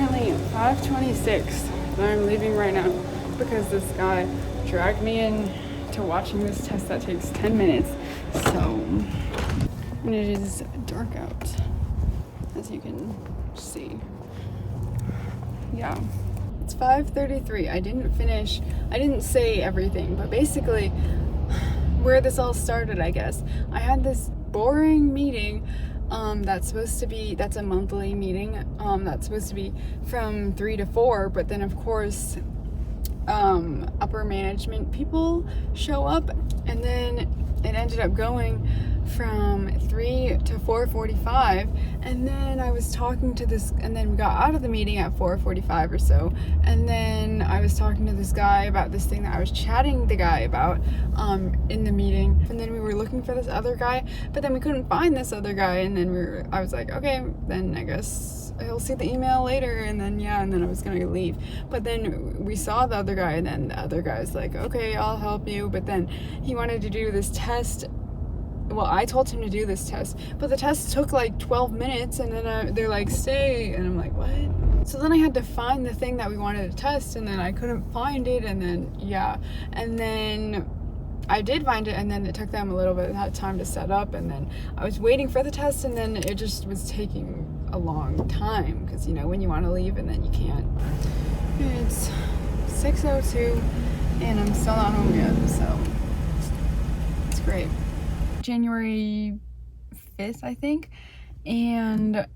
currently 5:26 and I'm leaving right now because this guy dragged me in to watching this test that takes 10 minutes. So, and it is dark out, as you can see. Yeah. It's 5:33. I didn't say everything, but basically where this all started, I guess. I had this boring meeting that's a monthly meeting that's supposed to be from 3 to 4, but then of course upper management people show up, and then it ended up going from 3 to 4:45, and then I was talking to this, and then we got out of the meeting at 4:45 or so, and then I was talking to this guy about this thing that I was chatting the guy about in the meeting, and then we were looking for this other guy, but then we couldn't find this other guy, and then I was like, okay, then I guess he'll see the email later, and then I was gonna leave, but then we saw the other guy, and then the other guy's like, okay, I'll help you, but then he wanted to do this test. Well, I told him to do this test, but the test took like 12 minutes, and then they're like, stay, and I'm like, what? So then I had to find the thing that we wanted to test, and then I couldn't find it, and then and then I did find it, and then it took them a little bit of time to set up, and then I was waiting for the test, and then it just was taking a long time, because when you want to leave and then you can't. It's 6:02 and I'm still not home yet, so it's great. January 5th, I think, and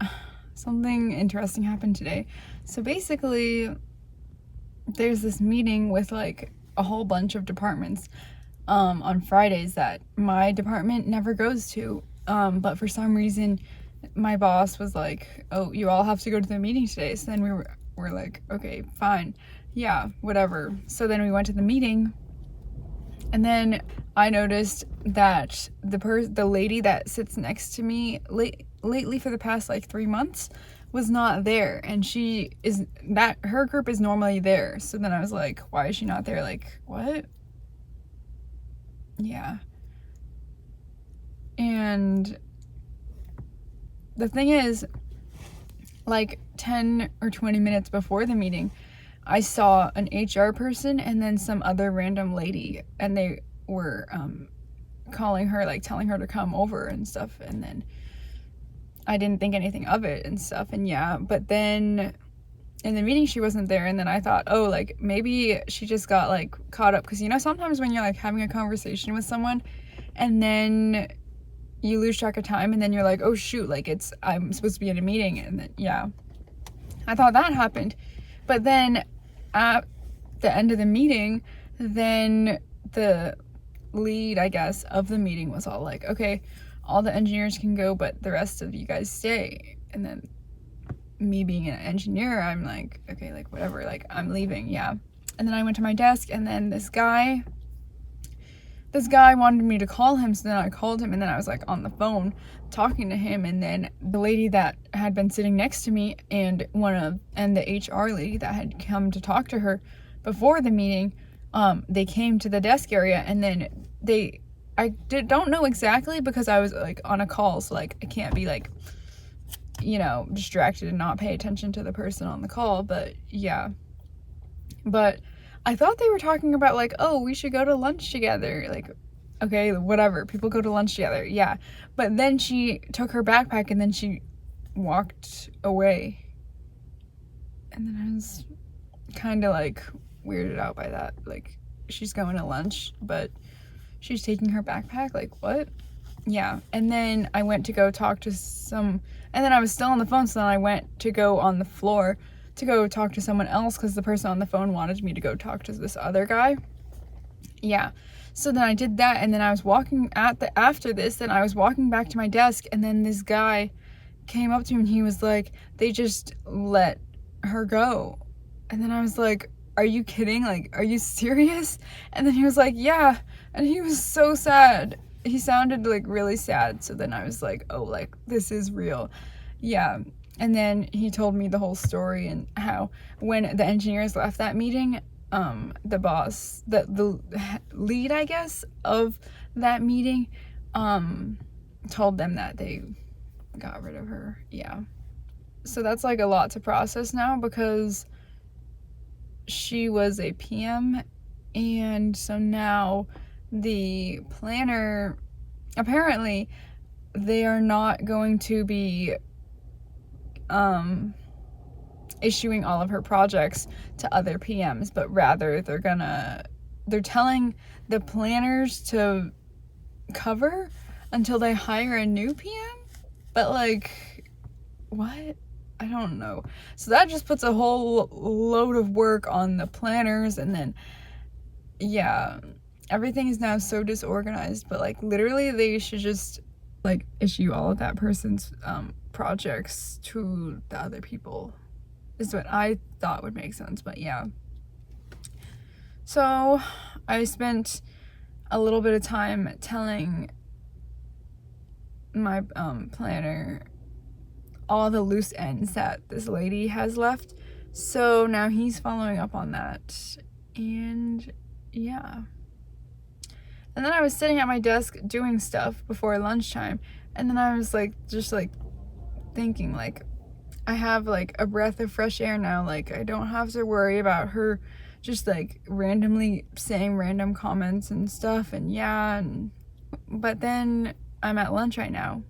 something interesting happened today. So basically there's this meeting with like a whole bunch of departments on Fridays that my department never goes to, but for some reason my boss was like, oh, you all have to go to the meeting today. So then we're like, okay, fine, yeah, whatever. So then we went to the meeting, and then I noticed that the lady that sits next to me lately for the past like 3 months was not there, and her group is normally there. So then I was like, why is she not there? Like, what? Yeah. And the thing is, like 10 or 20 minutes before the meeting, I saw an HR person and then some other random lady, and they were calling her, like telling her to come over and stuff, and then I didn't think anything of it and stuff, and but then in the meeting she wasn't there, and then I thought, oh, like maybe she just got like caught up, because sometimes when you're like having a conversation with someone and then you lose track of time, and then you're like, oh shoot, like I'm supposed to be in a meeting, and then I thought that happened. But then at the end of the meeting, then the lead, I guess, of the meeting was all like, okay, all the engineers can go, but the rest of you guys stay. And then me being an engineer, I'm like, okay, like whatever, like I'm leaving, And then I went to my desk, and then this guy wanted me to call him, so then I called him, and then I was like on the phone talking to him, and then the lady that had been sitting next to me and the HR lady that had come to talk to her before the meeting, they came to the desk area, and then don't know exactly, because I was like on a call, so like I can't be like distracted and not pay attention to the person on the call, but I thought they were talking about like, oh, we should go to lunch together. Like, okay, whatever. People go to lunch together. Yeah. But then she took her backpack and then she walked away. And then I was kind of like weirded out by that. Like, she's going to lunch, but she's taking her backpack. Like, what? Yeah. And then I went to go talk to and then I was still on the phone. So then I went to go on the floor to go talk to someone else, because the person on the phone wanted me to go talk to this other guy. So then I did that, and then I was walking after this, then I was walking back to my desk, and then this guy came up to me and he was like, they just let her go. And then I was like, are you kidding? Like, are you serious? And then he was like, yeah. And he was so sad. He sounded like really sad. So then I was like, oh, like this is real. And then he told me the whole story, and how when the engineers left that meeting, the boss, the lead, I guess, of that meeting, told them that they got rid of her. so that's like a lot to process now, because she was a PM, and so now the planner, apparently they are not going to be issuing all of her projects to other PMs, but rather they're telling the planners to cover until they hire a new PM. But like, what? I don't know. So that just puts a whole load of work on the planners, and then yeah, everything is now so disorganized. But like, literally they should just like issue all of that person's projects to the other people, is what I thought would make sense. But yeah, so I spent a little bit of time telling my planner all the loose ends that this lady has left, so now he's following up on that. And yeah, and then I was sitting at my desk doing stuff before lunchtime, and then I was like, just like thinking, like, I have like a breath of fresh air now. Like, I don't have to worry about her just like randomly saying random comments and stuff. And yeah, but then I'm at lunch right now,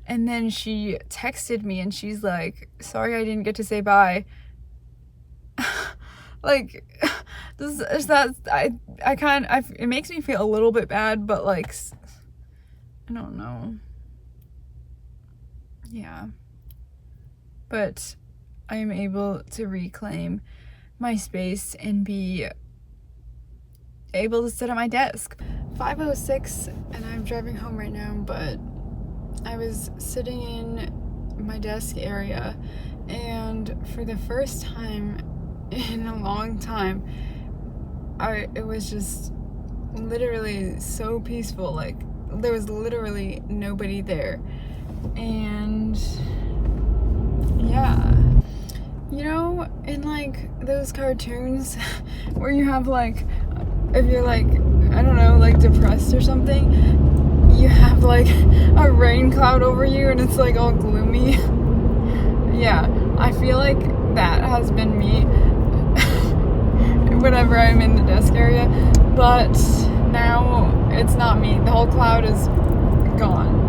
and then she texted me and she's like, sorry I didn't get to say bye. Like, this is that it makes me feel a little bit bad, but like, I don't know. Yeah, but I am able to reclaim my space and be able to sit at my desk. 5:06, and I'm driving home right now, but I was sitting in my desk area, and for the first time in a long time, it was just literally so peaceful. Like, there was literally nobody there. And yeah, you know, in like those cartoons where you have like, if you're like, I don't know, like depressed or something, you have like a rain cloud over you and it's like all gloomy. Yeah, I feel like that has been me whenever I'm in the desk area, but now it's not me. The whole cloud is gone.